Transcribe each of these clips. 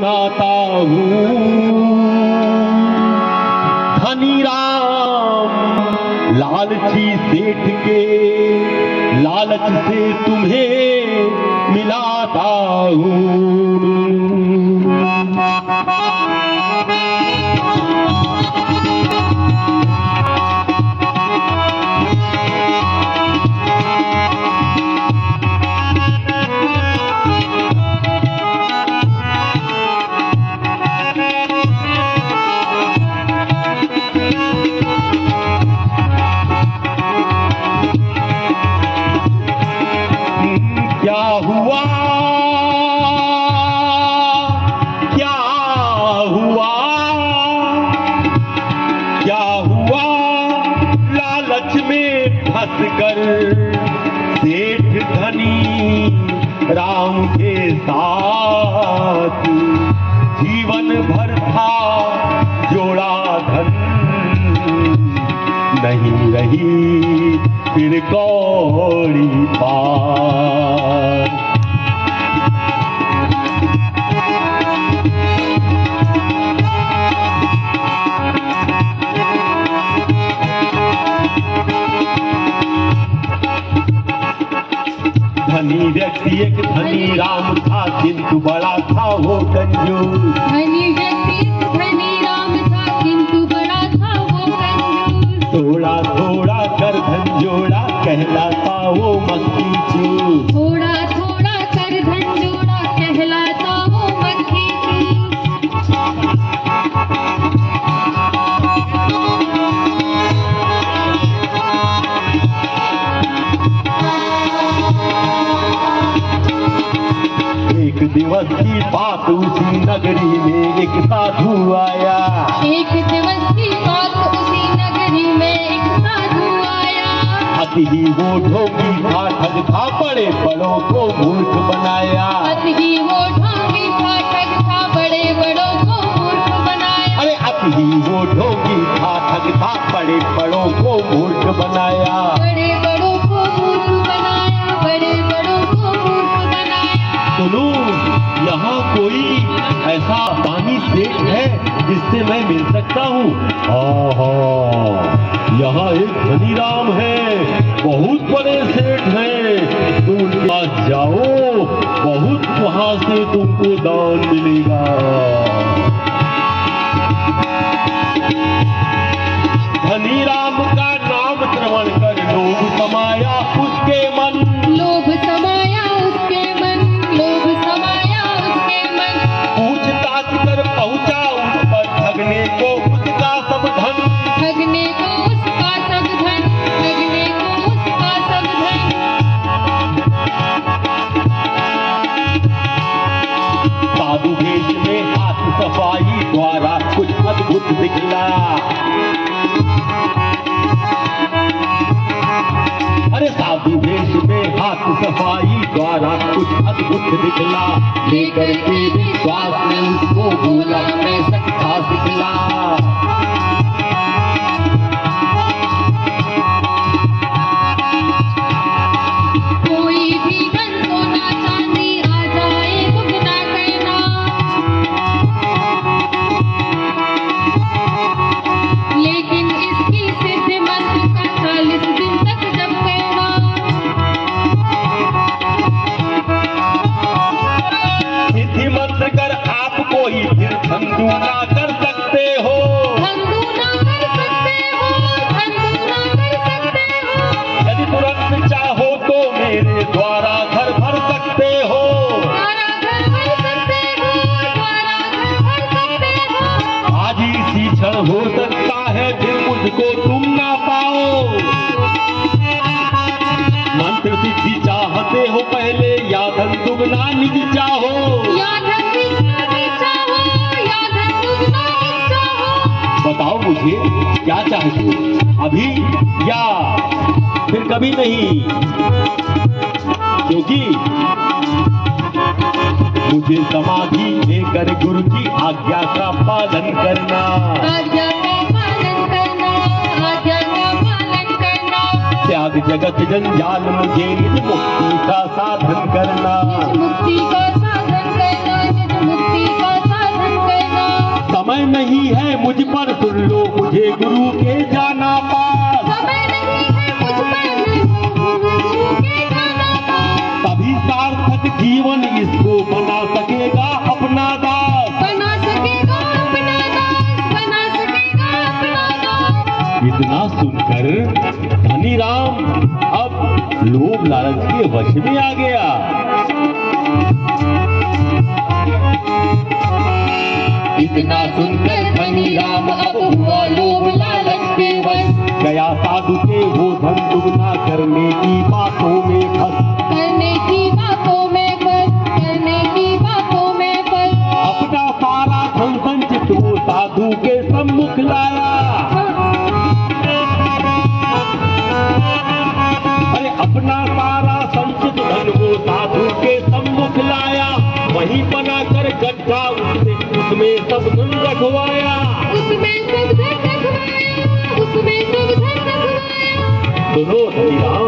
सुनाता हूँ। धनी राम लालची सेठ के लालच से तुम्हें मिलाता हूँ। क्या हुआ क्या हुआ क्या हुआ, लालच में फंसकर सेठ धनी राम के साथ जीवन भर था जोड़ा धन, नहीं रही फिर कौड़ी पार। धनी व्यक्ति एक धनी राम था, किंतु बड़ा था वो कंजूस। धनी व्यक्ति धनी राम था, किंतु बड़ा था वो कंजूस। थोड़ा थोड़ा कर धन जोड़ा, कहलाता वो मक्खी चूस। थोड़ा थोड़ा कर धन जोड़ा, कहलाता वो मक्खी चूस। एक दिवस की बात, उसी नगरी में एक साधु आया। एक दिवस की बात, उसी नगरी में एक साधु आया। अति ही वो ढोंगी था, ठग था, बड़े बड़ों को मूर्ख बनाया। अति ही वो ढोंगी था, ठग था, बड़े बड़ों को मूर्ख बनाया। अरे अति ही वो ढोंगी था, ठग था, बड़े बड़ों को मूर्ख बनाया। बड़े बड़ों को मूर्ख बनाया, बड़े बड़ों को मूर्ख बनाया। सुनो, यहाँ कोई ऐसा दानी सेठ है जिससे मैं मिल सकता हूँ? यहाँ एक धनी राम है, बहुत बड़े सेठ हैं, तुम उनके पास जाओ, बहुत वहां से तुमको दान मिलेगा। धनी राम का नाम श्रवण कर लोभ समाया उसके मन। लोभ समाया उसके मन, लोभ समाया उसके मन। पूछताछ कर पहुंचा उस पर, ठगने को उसका सब धन। ठगने को उसका सब धन, ठगने को उसका सब धन। साधु भेष में हाथ सफाई द्वारा कुछ अद्भुत दिखला। अरे साधु भेष में हाथ सफाई द्वारा कुछ अद्भुत दिखला। लेकर के विश्वास में उसको बोला मैं सकता सिखला। कोई भी धन सोना चांदी आ जाए दुगना करना। लेकिन इसकी सिद्ध मंत्र का 40 दिन तक जप करना। सिद्धि मंत्र कर आप कोई फिर धंधूना कर सकते हो। धंधूना कर सकते हो, धंधूना कर सकते हो। यदि तुरंत चाहो तो मेरे द्वारा घर भर सकते हो। द्वारा घर भर सकते हो, द्वारा घर भर सकते हो। आज ही इसी क्षण हो सकता है फिर मुझको तुम ना पाओ। मंत्र सिद्धि चाहते हो पहले या धन दुगना निज चाहो। या धन दुगना निज चाहो, या धन दुगना निज चाहो। बताओ मुझे क्या चाहते हो, अभी या फिर कभी नहीं? क्योंकि मुझे समाधि लेकर गुरु की आज्ञा का पालन करना। आज्ञा का पालन करना, आज्ञा का पालन करना। त्याग जगत जंजाल मुझे निज मुक्ति का साधन करना। निज मुक्ति का साधन करना, निज मुक्ति का साधन नहीं है मुझ पर, सुन लो मुझे गुरु के जाना पास। समय नहीं है मुझ पर, गुरु के जाना पास। तभी सार्थक जीवन इसको बना सकेगा अपना दास। बना सकेगा अपना दास, बना सकेगा अपना दास। इतना सुनकर धनीराम अब लोभ लालच के वश में आ गया। इतना सुनकर धनीराम अब हुआ लोभ लालच के वश। गया साधु के वो धन दुगना करने की बातों में फंस। करने की बातों में फंस, करने की बातों में फंस। अपना सारा धन संचित वो साधु के सम्मुख लाया। अरे अपना सारा संचित धन वो साधु के सम्मुख लाया। वहीं बनाकर गड्ढा उसमें सब धन रखवाया। उसमें सब धन रखवाया, उसमें सब धन रखवाया। सुनो धनीराम,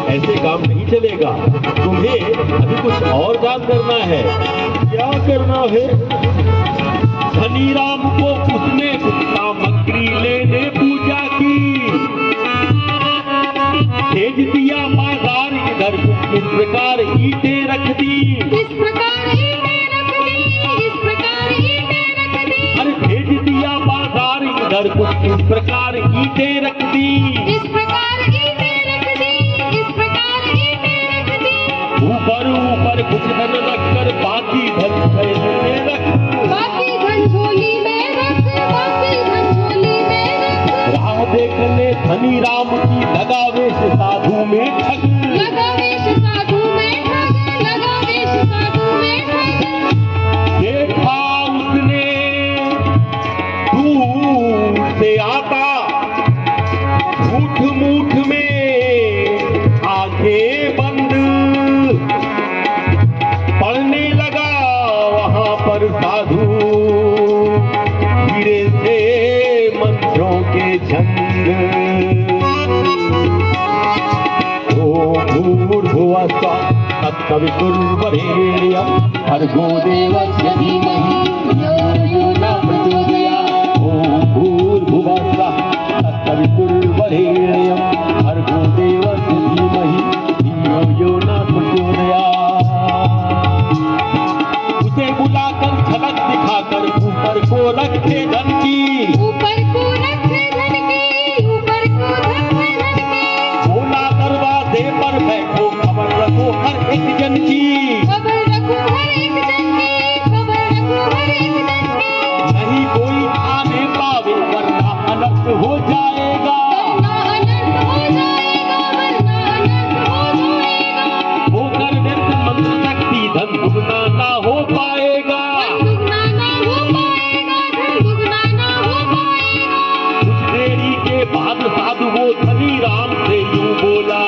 ऐसे काम नहीं चलेगा। तुम्हें अभी कुछ और काम करना है। क्या करना है? धनीराम को उसने कुछ सामग्री लेने पूजा की। भेज दिया बाजार इधर, इस प्रकार ईंटें रख दी। इस प्रकार ईंटें रख दी, इस प्रकार ईंटें रख दी। अरे भेज दिया बाजार इधर, कुछ इस प्रकार ईंटें रख दी। इस प्रकार ईंटें रख दी, इस प्रकार ईंटें रख दी। ऊपर ऊपर कुछ धन रखकर बाकी धन थैले में रख। बाकी धन झोली में रख, बाकी धन झोली में रख। राह देखने धनीराम की लगा वेश साधु में ठग। लगा वेश साधु में ठग, लगा वेश साधु में ठग। देखा उसने दूर से आता, झूठ मूठ में आंखें बंद। पढ़ने लगा वहां पर साधु धीरे से मंत्रों के छंद। भूर्भुवस्सुः तत्सवितुर्वरेण्यं भर्गो देवस्य धीमहि धियो यो न प्रचोदयात्। ॐ भूर्भुवस्सुः तत्सवितुर्वरेण्यं भर्गो देवस्य धीमहि धियो यो न प्रचोदयात्। उसे बुलाकर झलक दिखाकर ऊपर को रखे धन की। ऊपर को रखे धन की, ऊपर को रखे धन की। बोला दरवाजे पर बैठो, खबर रखो हर एक जन की। खबर रखो हर एक जन की, खबर रखो हर एक जन की। नहीं कोई आने पावे वरना अनर्थ हो जाएगा। वरना अनर्थ हो जाएगा, वरना अनर्थ हो जाएगा। होकर व्यर्थ मंत्र शक्ति धन दुगना ना हो पाएगा। धन दुगना ना हो पाएगा, धन दुगना ना हो पाएगा। कुछ देरी के बाद साधु वो धनीराम से यूं बोला।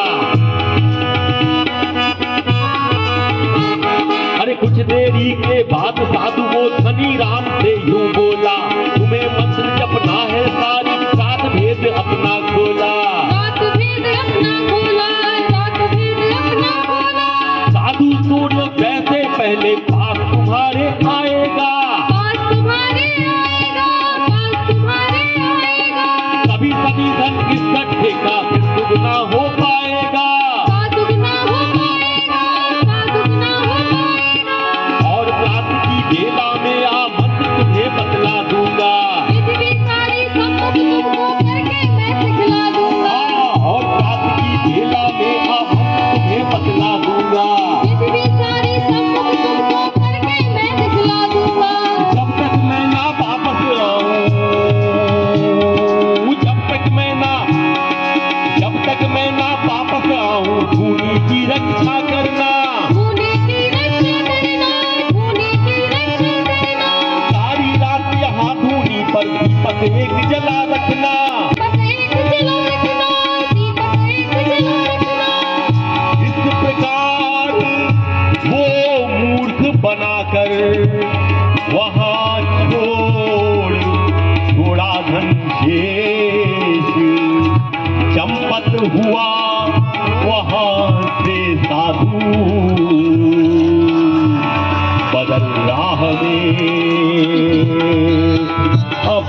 अरे कुछ देरी के बाद साधु वो धनीराम से यूं बोला। तुम्हें मंत्र जपना है सारी, सात भेद अपना खोला। सात भेद अपना खोला, सात भेद अपना खोला। साधु सूर्य वैसे पहले पास तुम्हारे आएगा। पास तुम्हारे आएगा, पास तुम्हारे आएगा। सभी धन इकट्ठे का फिर दुगना हो पाएगा। का दुगना हो पाएगा, का दुगना हो पाएगा। और रात की बेला में आ मंत्र तुझे बतला दूंगा। विधि सारी सम्मुख तुमको करके मैं सिखला दूंगा। और रात की बेला में आ मंत्र तुझे बतला दूंगा। विधि सारी सम्मुख तुमको करके मैं सिखला दूंगा। जब तक मैं ना वापस आऊं, जब तक मैं ना वापस आऊं, भूमि की रक्षा करना। भूमि की रक्षा करना, भूमि की रक्षा करना। सारी रात यहाँ धूनी पर दीपक एक जला रखना। दीपक एक जला रखना, दीपक एक जला रखना। इस प्रकार वो मूर्ख बनाकर वहाँ छोड़ा धन शेष। चंपत हुआ वहाँ से साधु, बदल राह में अब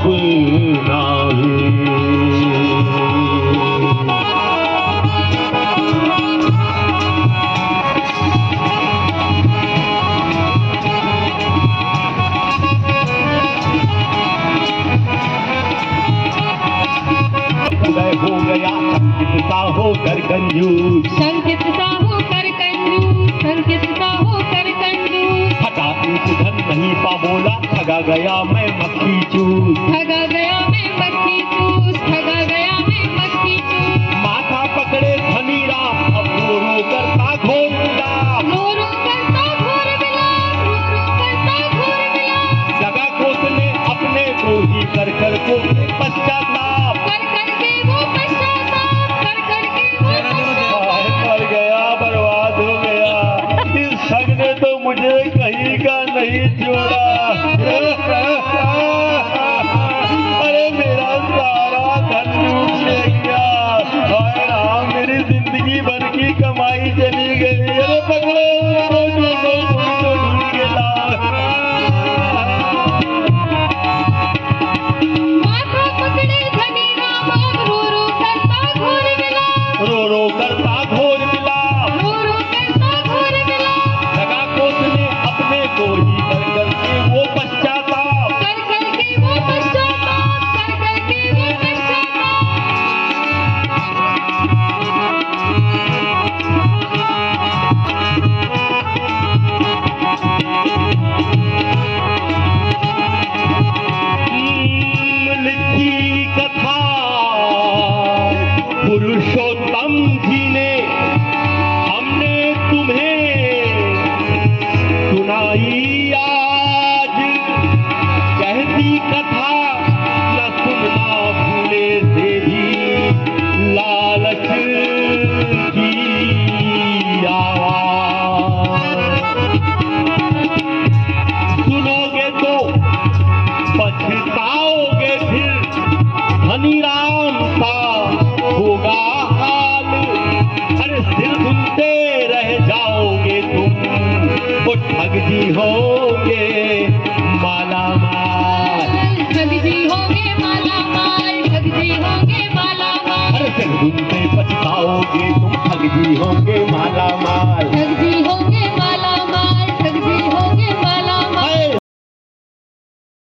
गया मैं मक्खी चूस, ठगा गया मैं मक्खी चूस, ठगा गया मैं मक्खी चूस। माथा पकड़े धनीराम अब रो रो करता घोर विलाप, रो रो करता घोर विलाप, रो रो करता घोर विलाप। जगह कोसने अपने को ही कर कर को पश्चाताप, कर करके वो पश्चाताप, कर करके वो पश्चाताप। मर गया बर्बाद हो गया, इस ठग ने तो मुझे कहीं का नहीं छोड़ा।